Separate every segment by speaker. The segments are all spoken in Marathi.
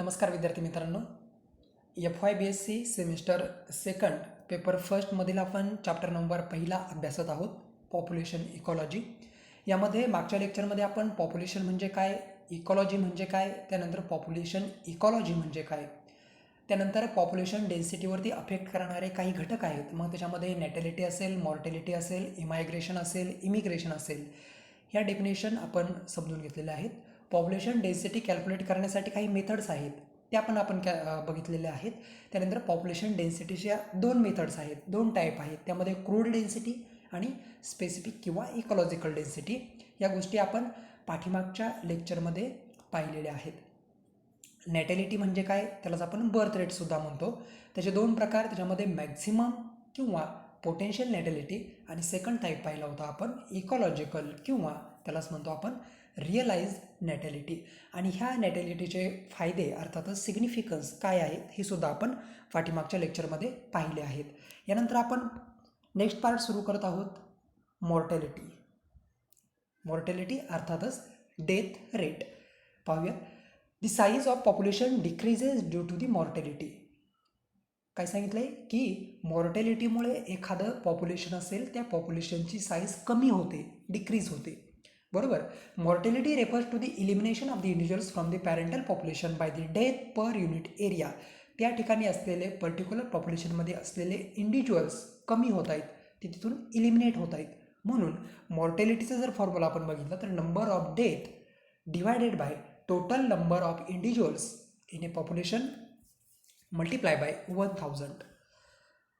Speaker 1: नमस्कार विद्यार्थी मित्रांनो, FY BSc semester second paper फर्स्टमधील आपण चॅप्टर नंबर पहिला अभ्यासत आहोत, पॉप्युलेशन इकॉलॉजी. यामध्ये मागच्या लेक्चरमध्ये आपण पॉप्युलेशन म्हणजे काय, इकॉलॉजी म्हणजे काय, त्यानंतर पॉप्युलेशन इकॉलॉजी म्हणजे काय, त्यानंतर पॉप्युलेशन डेन्सिटीवरती अफेक्ट करणारे काही घटक आहेत. मग त्याच्यामध्ये नॅटॅलिटी असेल, मॉर्टॅलिटी असेल, इमायग्रेशन असेल, इमिग्रेशन असेल, ह्या डेफिनेशन आपण समजून घेतलेल्या आहेत. पॉप्युलेशन डेन्सिटी कॅल्क्युलेट करण्यासाठी काही मेथड्स आहेत, त्या पण आपण बघितलेल्या आहेत. त्यानंतर पॉप्युलेशन डेन्सिटीच्या दोन मेथड्स आहेत, दोन टाईप आहेत. त्यामध्ये क्रूड डेन्सिटी आणि स्पेसिफिक किंवा इकॉलॉजिकल डेन्सिटी, या गोष्टी आपण पाठीमागच्या लेक्चरमध्ये पाहिलेल्या आहेत. नॅटॅलिटी म्हणजे काय, त्यालाच आपण बर्थ रेटसुद्धा म्हणतो. त्याचे दोन प्रकार, त्याच्यामध्ये मॅक्झिमम किंवा पोटेन्शियल नॅटॅलिटी आणि सेकंड टाईप पाहिला होता आपण इकॉलॉजिकल किंवा त्यालाच म्हणतो आपण रिअलाइज नॅटॅलिटी. आणि ह्या नॅटॅलिटीचे फायदे अर्थातच सिग्निफिकन्स काय आहेत हे सुद्धा आपण पाठीमागच्या लेक्चरमध्ये पाहिले आहेत. यानंतर आपण नेक्स्ट पार्ट सुरू करत आहोत, मॉर्टॅलिटी. मॉर्टॅलिटी अर्थातच डेथ रेट. पाहूया. The size of population decreases due to the mortality. काय सांगितलं आहे की मॉर्टॅलिटीमुळे एखादं पॉप्युलेशन असेल, त्या पॉप्युलेशनची साईज कमी होते, डिक्रीज होते, बरोबर. Mortality refers to the elimination of the individuals from the parental population by the death per unit area. त्या ठिकाणी असलेले पर्टिक्युलर पॉप्युलेशनमध्ये असलेले इंडिव्हिज्युअल्स कमी होत आहेत, ते तिथून इलिमिनेट होत आहेत. म्हणून मॉर्टॅलिटीचा जर फॉर्म्युला आपण बघितला तर number of death divided by total number of individuals in A population multiply by 1000.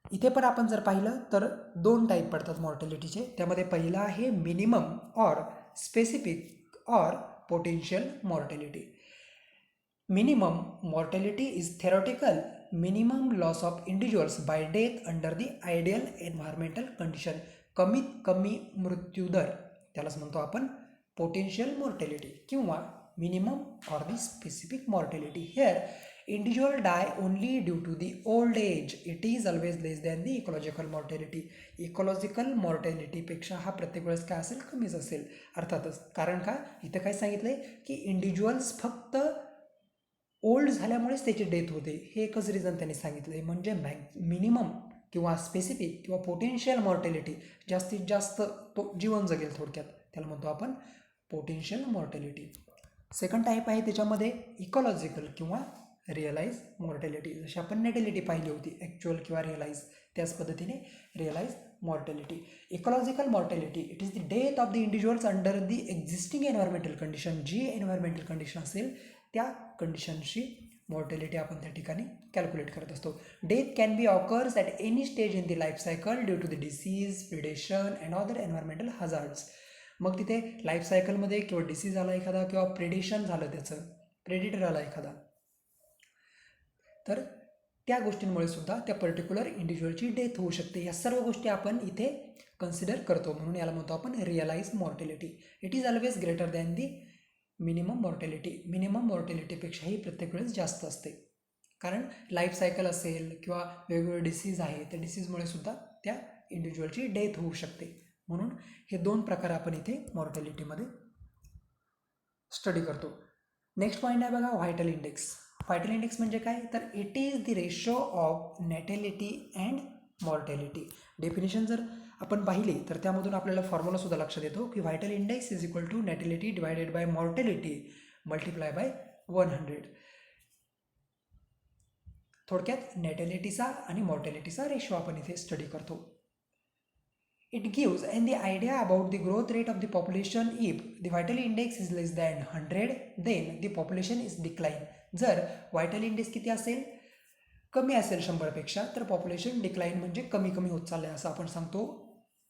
Speaker 1: इथे पण आपण जर पाहिलं तर दोन टाईप पडतात मॉर्टॅलिटीचे. त्यामध्ये पहिला आहे minimum or specific or potential mortality. Minimum mortality is theoretical minimum loss of individuals by death under the ideal environmental condition. कमीत कमी मृत्यूदर, त्यालाच म्हणतो आपण पोटेन्शियल मॉर्टॅलिटी किंवा minimum or the specific mortality. Here individual die only due to the old age. It is always less than the ecological mortality. Ecological मॉर्टॅलिटीपेक्षा हा प्रत्येक वेळेस काय असेल, कमीच असेल अर्थातच. कारण का, इथं काय सांगितलं आहे की इंडिव्हिज्युअल्स फक्त ओल्ड झाल्यामुळेच त्याची डेथ होते, हे एकच रिझन त्यांनी सांगितलं आहे. म्हणजे मिनिमम किंवा स्पेसिफिक किंवा पोटेन्शियल मॉर्टॅलिटी, जास्तीत जास्त तो जीवन जगेल थोडक्यात, त्याला म्हणतो आपण पोटेन्शियल मॉर्टॅलिटी. सेकंड टाईप आहे त्याच्यामध्ये इकॉलॉजिकल किंवा रिअलाइज मॉर्टॅलिटी. जशी आपण नॅटॅलिटी पाहिली होती, ॲक्च्युअल किंवा रिअलाइज, त्याच पद्धतीने realise mortality. Ecological mortality it is the death of the individuals under the existing environmental condition. जी एन्व्हायरमेंटल कंडिशन असेल त्या कंडिशनची मॉर्टॅलिटी आपण त्या ठिकाणी कॅल्क्युलेट करत असतो. Death can be occurs at any stage in the life cycle due to the disease, predation and other environmental hazards. मग तिथे लाईफ सायकलमध्ये किंवा डिसीज आला एखादा किंवा प्रिडेशन झालं, त्याचं प्रेडिटर आला एखादा, तर त्या गोष्टींमुळे सुद्धा त्या पर्टिक्युलर इंडिव्हिज्युअलची डेथ होऊ शकते. या सर्व गोष्टी आपण इथे कन्सिडर करतो, म्हणून याला म्हणतो आपण realize mortality. It is always greater than the minimum mortality. Minimum मॉर्टॅलिटीपेक्षाही प्रत्येक वेळेस जास्त असते, कारण लाईफ सायकल असेल किंवा वेगवेगळे डिसीज आहे, त्या डिसीजमुळे सुद्धा त्या इंडिव्हिज्युअलची डेथ होऊ शकते. म्हणून हे दोन प्रकार आपण इथे मॉर्टॅलिटीमध्ये स्टडी करतो. नेक्स्ट पॉईंट आहे बघा, व्हायटल इंडेक्स. व्हायटल इंडेक्स म्हणजे काय, तर it is the ratio of नॅटॅलिटी and mortality. Definition जर आपण पाहिली तर त्यामधून आपल्याला फॉर्म्युलासुद्धा लक्षात येतो की vital index is equal to natality divided by mortality multiply by 100. थोडक्यात नॅटॅलिटीचा आणि मॉर्टॅलिटीचा रेशो आपण इथे स्टडी करतो. It gives an the idea about the growth rate of the population. If the vital index is less than 100, then the population is decline. जर vital index किती असेल, कमी असेल 100पेक्षा, तर पॉप्युलेशन डिक्लाइन म्हणजे कमी कमी होत चाललं आहे असं आपण सांगतो.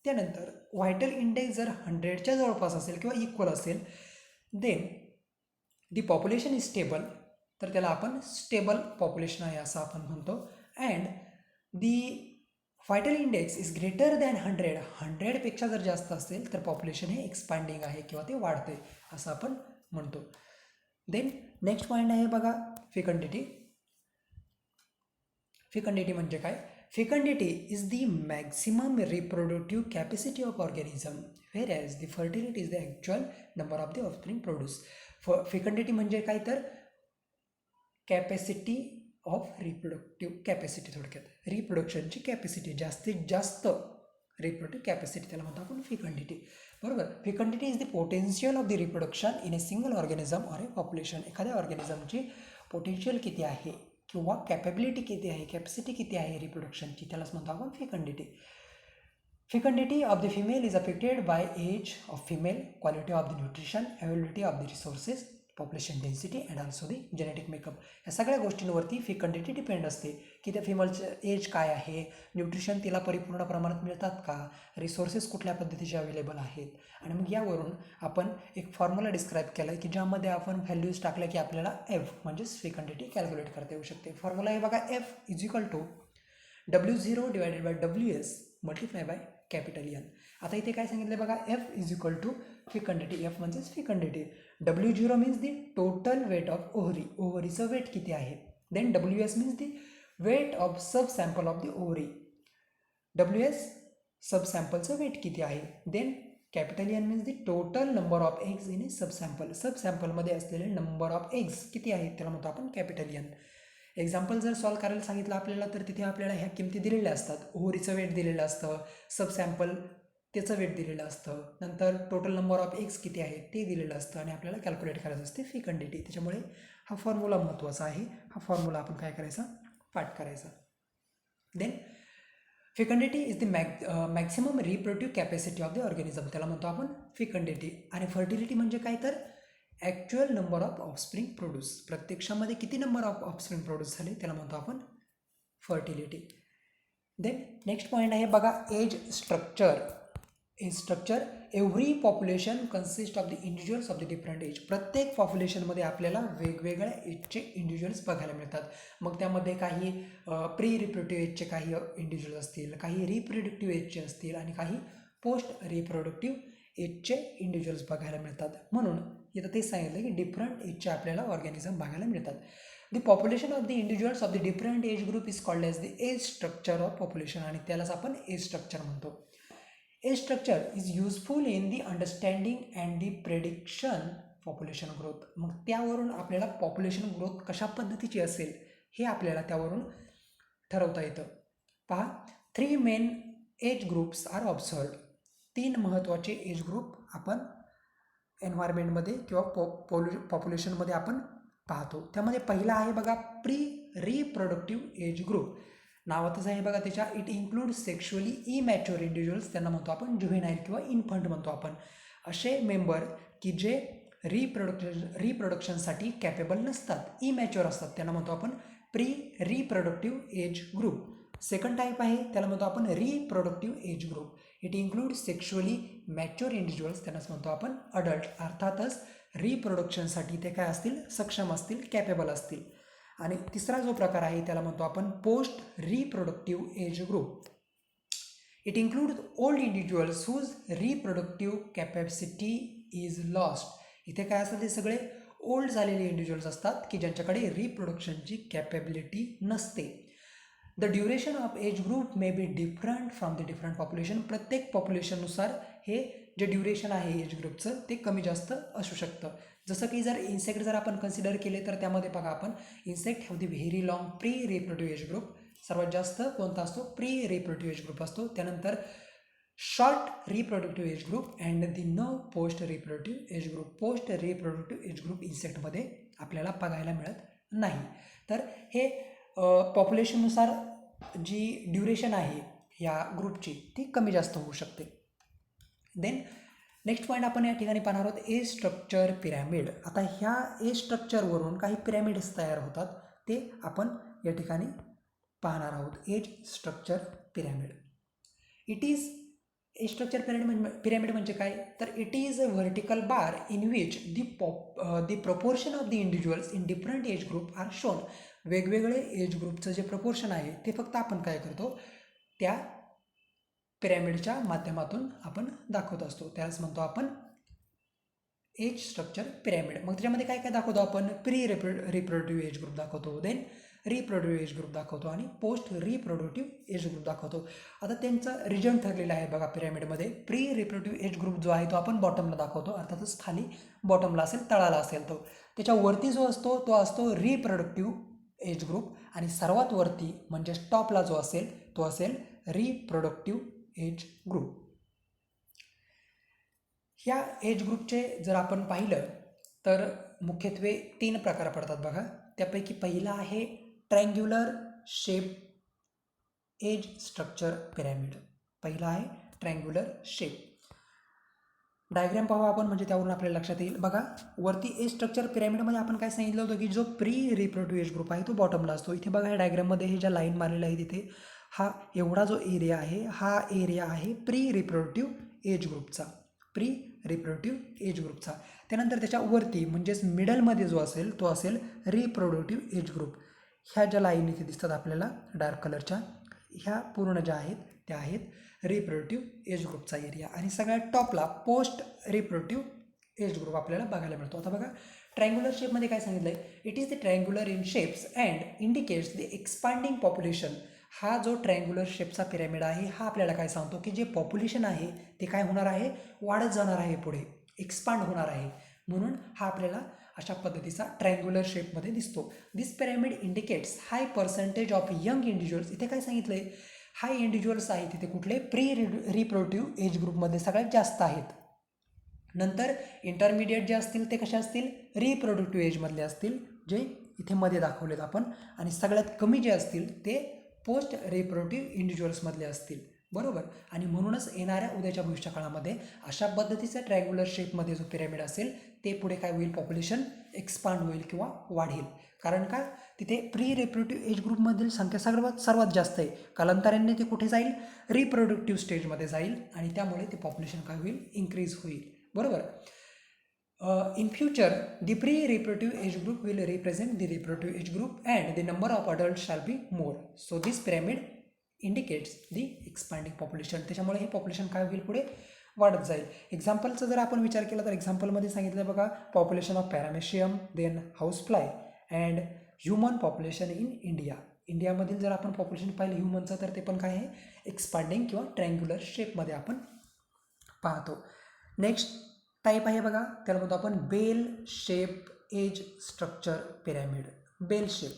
Speaker 1: त्यानंतर व्हायटल इंडेक्स जर 100च्या जवळपास असेल किंवा इक्वल असेल, then the population is stable, तर त्याला आपण स्टेबल पॉप्युलेशन आहे असं आपण म्हणतो. And the vital index is greater than 100, 100पेक्षा जर जास्त असेल तर पॉप्युलेशन हे एक्सपांडिंग आहे किंवा ते वाढते असं आपण म्हणतो. देन नेक्स्ट पॉईंट आहे बघा, फेकंडिटी. फेकंडिटी म्हणजे काय, फेकंडिटी is the maximum reproductive capacity of organism, where as the fertility is the actual number of the offspring produce. फेकंडिटी म्हणजे काय, तर कॅपॅसिटी ऑफ रिप्रोडक्टिव्ह कॅपॅसिटी, थोडक्यात रिप्रोडक्शनची कॅपॅसिटी, जास्तीत जास्त रिप्रोडक्टिव्ह कॅपॅसिटी, त्याला म्हणतो आपण फिकंडिटी. बरोबर. Fecundity is the potential of the reproduction in a single organism or a population. एखाद्या ऑर्गॅनिझमची पोटेन्शियल किती आहे किंवा कॅपॅबिलिटी किती आहे, कॅपॅसिटी किती आहे रिप्रोडक्शनची, त्यालाच म्हणतो आपण फिकंडिटी. Fecundity of the female is affected by age of female, quality of the nutrition, availability of the resources, population density and also the genetic makeup. या सगळ्या गोष्टींवरती फिकंडिटी डिपेंड असते की त्या फिमेलचं एज काय आहे, न्यूट्रिशन तिला परिपूर्ण प्रमाणात मिळतात का, रिसोर्सेस कुठल्या पद्धतीचे अवेलेबल आहेत. आणि मग यावरून आपण एक फॉर्म्युला डिस्क्राईब केला आहे की ज्यामध्ये आपण व्हॅल्यूज टाकल्या की आपल्याला एफ म्हणजेच फिकंडिटी कॅल्क्युलेट करता येऊ शकते. फॉर्म्युला आहे बघा, F is equal to W0 divided by WS multiply by capital N. आता इथे काय सांगितलं बघा, F is equal to fecundity, F म्हणजेच फिकंडिटी. W0 means the total weight of ovary, ओव्हरीचं वेट किती आहे. Then WS means the weight of sub sample of the ovary, WS sub सॅम्पलचं वेट किती आहे. Then capital N means the total number of eggs in a sub sample, सब सॅम्पलमध्ये असलेले नंबर ऑफ एग्स किती आहेत त्याला म्हणतो आपण कॅपिटल एन. एक्झाम्पल जर सॉल्व करायला सांगितलं आपल्याला तर तिथे आपल्याला ह्या किमती दिलेल्या असतात. ओव्हरीचं वेट दिलेलं असतं, सब सॅम्पल त्याचं वेट दिलेलं असतं, नंतर टोटल नंबर ऑफ एग्स किती आहे ते दिलेलं असतं आणि आपल्याला कॅल्क्युलेट करायचं असते फिकंडिटी. त्याच्यामुळे हा फॉर्म्युला महत्त्वाचा आहे. हा फॉर्म्युला आपण काय करायचा, पाठ करायचा. Then fecundity is the maximum reproductive capacity of the organism, त्याला म्हणतो आपण फिकंडिटी. आणि फर्टिलिटी म्हणजे काय तर actual number of offspring produce, प्रत्यक्षामध्ये किती नंबर ऑफ ऑफस्प्रिंग प्रोड्यूस झाले त्याला म्हणतो आपण फर्टिलिटी. देन नेक्स्ट पॉईंट आहे बघा, age structure. Age structure, every population consist of the individuals of the different age. प्रत्येक पॉप्युलेशनमध्ये आपल्याला वेगवेगळ्या एजचे इंडिव्हिज्युअल्स बघायला मिळतात. मग त्यामध्ये काही प्री रिप्रोडक्टिव्ह एजचे काही इंडिव्हिज्युअल असतील, काही रिप्रोडक्टिव्ह एजचे असतील आणि काही पोस्ट रिप्रोडक्टिव्ह एजचे इंडिव्हिज्युअल्स बघायला मिळतात. म्हणून इथं ते सांगितलं की डिफरंट एजचे आपल्याला ऑर्गॅनिझम बघायला मिळतात. The population of the individuals of the different age group is called age the age structure of population, आणि त्यालाच आपण एज स्ट्रक्चर म्हणतो. Age structure is useful in the understanding and the prediction population growth. मग त्यावरून आपल्याला पॉप्युलेशन ग्रोथ कशा पद्धतीची असेल हे आपल्याला त्यावरून ठरवता येतं. पहा, 3 मेन एज ग्रुप्स आर ऑब्झर्व्ड. 3 महत्त्वाचे एज ग्रुप आपण एन्व्हायरमेंटमध्ये किंवा पॉप्युलेशनमध्ये आपण पाहतो. त्यामध्ये पहिला आहे बघा प्री रिप्रोडक्टिव्ह एज ग्रुप. नावातच आहे बघा त्याच्या, it include sexually immature individuals, त्यांना म्हणतो आपण ज्युव्हेनाईल किंवा इन्फंट म्हणतो आपण. असे मेंबर की जे रिप्रोडक्शनसाठी कॅपेबल नसतात, इमॅच्युअर असतात, त्यांना म्हणतो आपण pre reproductive age group. Second type आहे त्याला म्हणतो आपण reproductive age group. It include sexually mature individuals, त्यांनाच म्हणतो आपण अडल्ट. अर्थातच रिप्रोडक्शनसाठी ते काय असतील, सक्षम असतील, कॅपेबल असतील. आणि तिसरा जो प्रकार आहे त्याला म्हणतो आपण post reproductive age group. It include old individuals whose reproductive capacity is lost. इथे काय असतात, ते सगळे ओल्ड झालेले इंडिव्हिज्युअल्स असतात की ज्यांच्याकडे रिप्रोडक्शनची कॅपेबिलिटी नसते. The duration of age group may be different from the different population. प्रत्येक पॉप्युलेशननुसार हे जे ड्युरेशन आहे एज ग्रुपचं ते कमी जास्त असू शकतं. जसं की जर इन्सेक्ट जर आपण कन्सिडर केले तर त्यामध्ये बघा आपण insect have the very long pre reproductive age group. सर्वात जास्त कोणता असतो, प्री रिप्रोडक्टिव्ह एज ग्रुप असतो. त्यानंतर short reproductive age group and the no post reproductive age group. Post reproductive age group इन्सेक्टमध्ये आपल्याला बघायला मिळत नाही. तर हे पॉप्युलेशननुसार जी ड्युरेशन आहे या ग्रुपची ती कमी जास्त होऊ शकते. देन नेक्स्ट पॉईंट आपण या ठिकाणी पाहणार आहोत, एज स्ट्रक्चर पिरॅमिड. आता ह्या एज स्ट्रक्चरवरून काही पिरॅमिड्स तयार होतात, ते आपण या ठिकाणी पाहणार आहोत. Age structure pyramid. It is age structure pyramid म्हणजे काय तर it is a vertical bar in which the proportion of the individuals in different age group are shown. वेगवेगळे एज ग्रुपचं जे प्रपोर्शन आहे ते फक्त आपण काय करतो, त्या पिरॅमिडच्या माध्यमातून आपण दाखवत असतो. त्यालाच म्हणतो आपण एज स्ट्रक्चर पिरॅमिड. मग त्याच्यामध्ये काय काय दाखवतो आपण, प्री रिप्रोडक्टिव्ह एज ग्रुप दाखवतो, देन रिप्रोडक्टिव्ह एज ग्रुप दाखवतो आणि पोस्ट रिप्रोडक्टिव्ह एज ग्रुप दाखवतो. आता त्यांचा रिजन ठरलेला आहे बघा पिरॅमिडमध्ये. प्री रिप्रोडक्टिव्ह एज ग्रुप जो आहे तो आपण बॉटमला दाखवतो, अर्थातच खाली बॉटमला असेल, तळाला असेल तो. त्याच्यावरती जो असतो तो असतो रिप्रोडक्टिव्ह एज ग्रुप आणि सर्वात वरती म्हणजे टॉपला जो असेल तो असेल रिप्रोडक्टिव्ह एज ग्रुप. ह्या एज ग्रुपचे जर आपण पाहिलं तर मुख्यत्वे 3 प्रकार पडतात बघा. त्यापैकी पहिला आहे triangular shape age structure pyramid. पहिला आहे ट्रँग्युलर शेप. डायग्राम पाहू आपण म्हणजे त्यावरून आपल्याला लक्षात येईल. बघा वरती एज स्ट्रक्चर पिरॅमिडमध्ये आपण काय सांगितलं होतं की जो प्री रिप्रोडक्टिव्ह एज ग्रुप आहे तो बॉटमला असतो. इथे बघा ह्या डायग्राममध्ये हे ज्या लाईन मारलेल्या आहे तिथे हा एवढा जो एरिया आहे हा एरिया आहे प्री रिप्रोडक्टिव्ह एज ग्रुपचा. प्री रिप्रोडक्टिव्ह एज ग्रुपचा. त्यानंतर त्याच्यावरती म्हणजेच मिडलमध्ये जो असेल तो असेल रिप्रोडक्टिव्ह एज ग्रुप. ह्या ज्या लाईन इथे दिसतात आपल्याला डार्क कलरच्या ह्या पूर्ण ज्या आहेत त्या आहेत रिप्रोडक्टिव्ह एज ग्रुपचा एरिया. आणि सगळ्यात टॉपला पोस्ट रिप्रोडक्टिव्ह एज ग्रुप आपल्याला बघायला मिळतो. आता बघा ट्रँग्युलर शेपमध्ये काय सांगितलं आहे, it is the triangular in shapes and indicates the expanding population. हा जो ट्रँग्युलर शेपचा पिरॅमिड आहे हा आपल्याला काय सांगतो की जे पॉप्युलेशन आहे ते काय होणार आहे, वाढत जाणार आहे, पुढे एक्सपांड होणार आहे. म्हणून हा आपल्याला अशा पद्धतीचा ट्रँग्युलर शेपमध्ये दिसतो. This pyramid indicates high percentage of young individuals. इथे काय सांगितलं आहे, हाय इंडिव्हिज्युअल्स आहेत तिथे कुठले प्री रिप्रोडक्टिव्ह एज ग्रुपमध्ये सगळ्यात जास्त आहेत. नंतर इंटरमिडिएट जे असतील ते कसे असतील, रिप्रोडक्टिव्ह एजमधले असतील जे इथे मध्ये दाखवलेत आपण. आणि सगळ्यात कमी जे असतील ते पोस्ट रिप्रोडक्टिव्ह इंडिव्हिज्युअल्समधले असतील. बरोबर. आणि म्हणूनच येणाऱ्या उद्याच्या भविष्य काळामध्ये अशा पद्धतीचा ट्रँग्युलर शेपमध्ये जो पिरॅमिड असेल ते पुढे काय होईल, पॉप्युलेशन एक्सपांड होईल किंवा वाढेल. कारण का तिथे प्री रिप्रोडक्टिव्ह एज ग्रुपमधील संख्या सर्वात जास्त आहे. कालांतराने ते कुठे जाईल, रिप्रोडक्टिव्ह स्टेजमध्ये जाईल आणि त्यामुळे ते पॉप्युलेशन काय होईल, इन्क्रीज होईल. बरोबर. In future, the pre-reproductive age group will represent the reproductive age group and the number of adults shall be more. So this pyramid indicates the expanding population. त्याच्यामुळे हे पॉप्युलेशन काय होईल, पुढे वाढत जाईल. एक्झाम्पलचा जर आपण विचार केला तर एक्झाम्पलमध्ये सांगितलं बघा, population of paramecium, then house fly and human population in India. इंडियामधील जर आपण पॉप्युलेशन पाहिलं ह्युमनचं तर ते पण काय आहे, एक्सपांडिंग किंवा ट्रँग्युलर शेपमध्ये आपण पाहतो. नेक्स्ट टाईप आहे बघा, त्याला म्हणतो आपण bell shape age structure pyramid. Bell shape.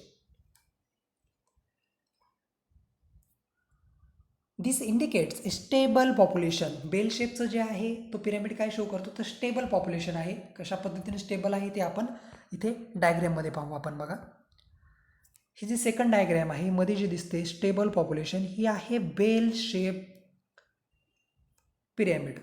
Speaker 1: This indicates stable population. Bell शेपचं जे आहे तो पिरॅमिड काय शो करतो, तर स्टेबल पॉप्युलेशन आहे. कशा पद्धतीने स्टेबल आहे ते आपण इथे डायग्रॅममध्ये पाहू आपण. बघा ही जी सेकंड डायग्रॅम आहे मध्ये जी दिसते स्टेबल पॉप्युलेशन, ही आहे बेल शेप पिरॅमिड.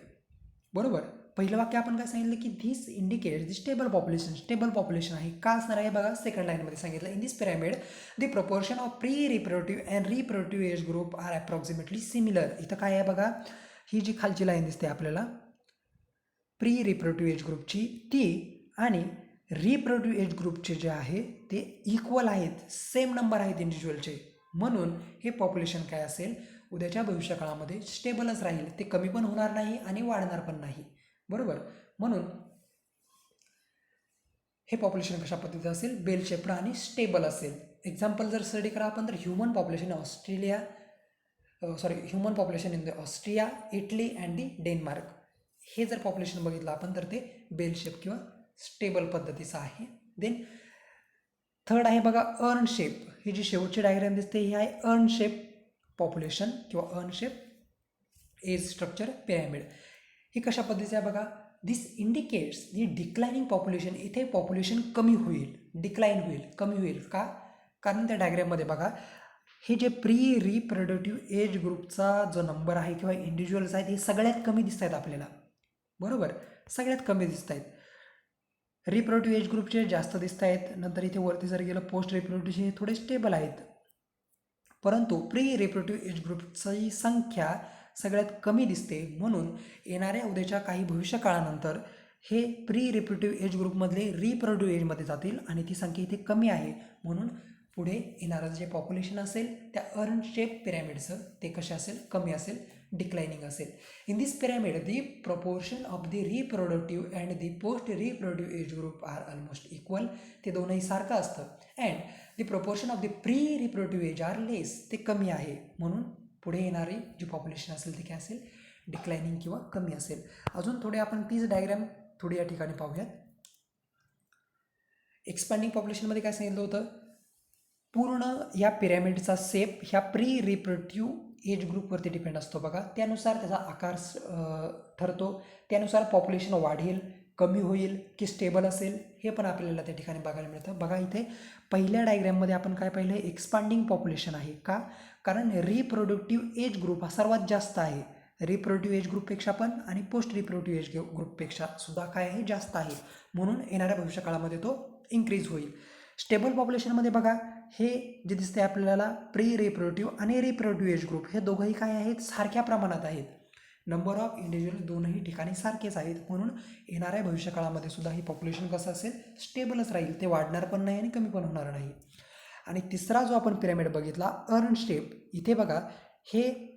Speaker 1: बरोबर. पहिलं वाक्य आपण काय सांगितलं की this indicates the stable population. Stable population आहे. का असणार आहे बघा, सेकंड लाईनमध्ये सांगितलं, in this pyramid the proportion of pre reproductive and reproductive age group are approximately similar. इथं काय आहे बघा, ही जी खालची लाईन दिसते आपल्याला प्री रिप्रोडक्टिव्ह एज ग्रुपची ती आणि रिप्रोडक्टिव्ह एज ग्रुपचे जे आहे ते इक्वल आहेत, सेम नंबर आहेत इंडिव्हिज्युअलचे. म्हणून हे पॉप्युलेशन काय असेल, उद्याच्या भविष्यकाळामध्ये स्टेबलच राहील. ते कमी पण होणार नाही आणि वाढणार पण नाही. बरोबर. म्हणून हे पॉप्युलेशन कशा पद्धतीचं असेल, बेल शेप्ड आणि स्टेबल असेल. एक्झाम्पल जर स्टडी करा आपण तर human population human population in the Austria, Italy and the Denmark. हे जर पॉप्युलेशन बघितलं आपण तर ते बेल शेप किंवा स्टेबल पद्धतीचं आहे. देन थर्ड आहे बघा अर्न शेप. ही जी शेवटची डायग्राम दिसते ही आहे अर्न शेप पॉप्युलेशन किंवा urn shape age structure pyramid. ही कशा पद्धतीचं आहे बघा, this indicates the declining population. इथे पॉप्युलेशन कमी होईल, डिक्लाइन होईल, कमी होईल. का, कारण त्या डायग्राममध्ये बघा हे जे प्री रिप्रोडक्टिव्ह एज ग्रुपचा जो नंबर आहे किंवा इंडिव्हिज्युअल्स आहेत हे सगळ्यात कमी दिसत आहेत आपल्याला. बरोबर. सगळ्यात कमी दिसत आहेत. रिप्रोडक्टिव्ह एज ग्रुपचे जास्त दिसत आहेत. नंतर इथे वरती जर गेलं पोस्ट रिप्रोडक्टिव्हचे हे थोडे स्टेबल आहेत. परंतु प्री रिप्रोडक्टिव्ह एज ग्रुपची संख्या सगळ्यात कमी दिसते. म्हणून येणाऱ्या उद्याच्या काही भविष्य काळानंतर हे प्री रिप्रोडक्टिव्ह एज ग्रुपमधले रिप्रोडक्टिव्ह एजमध्ये जातील आणि ती संख्या इथे कमी आहे. म्हणून पुढे येणारं जे पॉप्युलेशन असेल त्या अर्न शेप पिरॅमिडचं ते कसे असेल, कमी असेल, डिक्लाइनिंग असेल. In this pyramid the proportion of the reproductive and the post reproductive age group are almost equal. ते दोनही सारखं असतं. And the proportion of the pre reproductive age are less, ते कमी आहे, म्हणून पुढे येणारी जी पॉप्युलेशन असेल ती काय असेल, डिक्लायनिंग किंवा कमी असेल. अजून थोडे आपण तीच डायग्राम थोडी या ठिकाणी पाहूयात. एक्सपांडिंग पॉप्युलेशनमध्ये काय सांगितलं होतं, पूर्ण या पिरॅमिडचा शेप ह्या प्री रिप्रोडक्टिव्ह एज ग्रुपवरती डिपेंड असतो बघा. त्यानुसार त्याचा आकार ठरतो, त्यानुसार पॉप्युलेशन वाढेल, कमी होईल की स्टेबल असेल, हे पण आपल्याला त्या ठिकाणी बघायला मिळतं. बघा इथे पहिल्या डायग्रॅममध्ये आपण काय पाहिलं, एक्सपांडिंग पॉप्युलेशन आहे. का? कारण रिप्रोडक्टिव्ह एज ग्रुप हा सर्वात जास्त आहे. रिप्रोडक्टिव्ह एज ग्रुपपेक्षा पण आणि पोस्ट रिप्रोडक्टिव्ह एज ग्रुपपेक्षा सुद्धा काय आहे, जास्त आहे, म्हणून येणाऱ्या भविष्यकाळामध्ये तो इन्क्रीज होईल. स्टेबल पॉप्युलेशनमध्ये बघा, हे जे दिसते आपल्याला प्री रिप्रोडक्टिव्ह आणि रिप्रोडक्टिव्ह एज ग्रुप हे दोघंही काय आहेत, सारख्या प्रमाणात आहेत. नंबर ऑफ इंडिव्हिज्युअल दोनही ठिकाणी सारखेच आहेत, म्हणून येणाऱ्या भविष्यकाळामध्ये सुद्धा ही पॉप्युलेशन कसं असेल, स्टेबलच राहील. ते वाढणार पण नाही आणि कमी पण होणार नाही. आणि तिसरा जो आपण पिरॅमिड बघितला, अर्न शेप, इथे बघा हे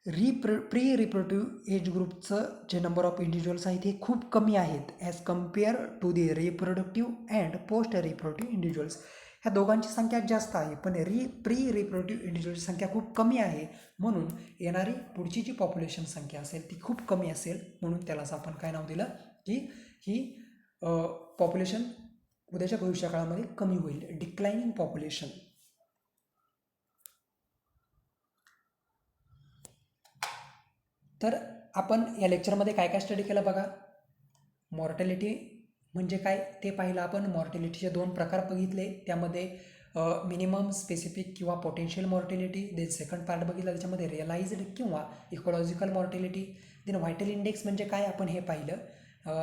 Speaker 1: प्री रिप्रोडक्टिव्ह एज ग्रुपचं जे नंबर ऑफ इंडिव्हिज्युअल्स आहेत हे खूप कमी आहेत as compare to the reproductive and post reproductive individuals. ह्या दोघांची संख्या जास्त आहे, पण प्री रिप्रोडक्टिव्ह इंडिव्हिज्युअलची संख्या खूप कमी आहे, म्हणून येणारी पुढची जी पॉप्युलेशन संख्या असेल ती खूप कमी असेल, म्हणून त्यालाच आपण काय नाव दिलं की ही पॉप्युलेशन उद्याच्या भविष्यकाळामध्ये कमी होईल, डिक्लायनिंग पॉप्युलेशन. तर आपण या लेक्चरमध्ये काय काय स्टडी केलं बघा. मॉर्टॅलिटी म्हणजे काय ते पाहिलं आपण. मॉर्टॅलिटीचे 2 प्रकार बघितले, त्यामध्ये मिनिमम, स्पेसिफिक किंवा potential mortality. Then second part बघितला, त्याच्यामध्ये रिअलाइज्ड किंवा ecological mortality. Then vital index म्हणजे काय आपण हे पाहिलं.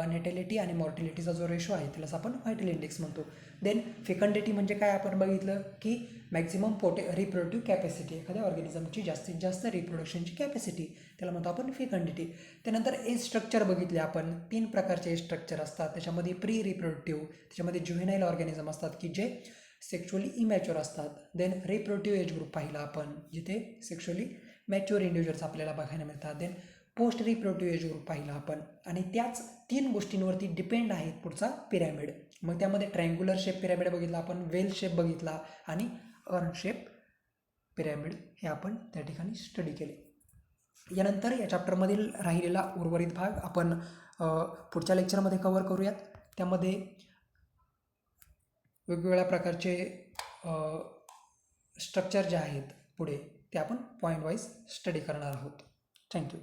Speaker 1: नेटॅलिटी आणि मॉर्टॅलिटीचा जो रेशो आहे त्यालाच आपण व्हायटल इंडेक्स म्हणतो. देन फेकंडिटी म्हणजे काय आपण बघितलं की मॅक्झिमम रिप्रोडक्टिव्ह कॅपॅसिटी, एखाद्या ऑर्गॅनिझमची जास्तीत जास्त रिप्रोडक्शनची कॅपॅसिटी, त्याला म्हणतो आपण फेकंडिटी. त्यानंतर एज स्ट्रक्चर बघितले आपण. 3 प्रकारचे एज स्ट्रक्चर असतात, त्याच्यामध्ये प्री रिप्रोडक्टिव्ह, त्याच्यामध्ये ज्युव्हेनाईल ऑर्गॅनिझम असतात की जे सेक्शुअली इमॅच्युअर असतात. देन रिप्रोडक्टिव्ह एज ग्रुप पाहिला आपण, जिथे सेक्शुअली मॅच्युअर इंडिव्हिज्युअल्स आपल्याला बघायला मिळतात. Then post reproductive age group पाहिला आपण, आणि त्याच 3 गोष्टींवरती डिपेंड आहेत पुढचा पिरॅमिड. मग त्यामध्ये ट्रायंग्युलर शेप पिरॅमिड बघितला आपण, वेल शेप बघितला आणि अर्न शेप पिरॅमिड हे आपण त्या ठिकाणी स्टडी केले. यानंतर या चॅप्टरमधील राहिलेला उर्वरित भाग आपण पुढच्या लेक्चरमध्ये कव्हर करूयात. त्यामध्ये वेगवेगळ्या प्रकारचे स्ट्रक्चर जे आहेत पुढे ते आपण पॉईंट वाईज स्टडी करणार आहोत. थँक्यू.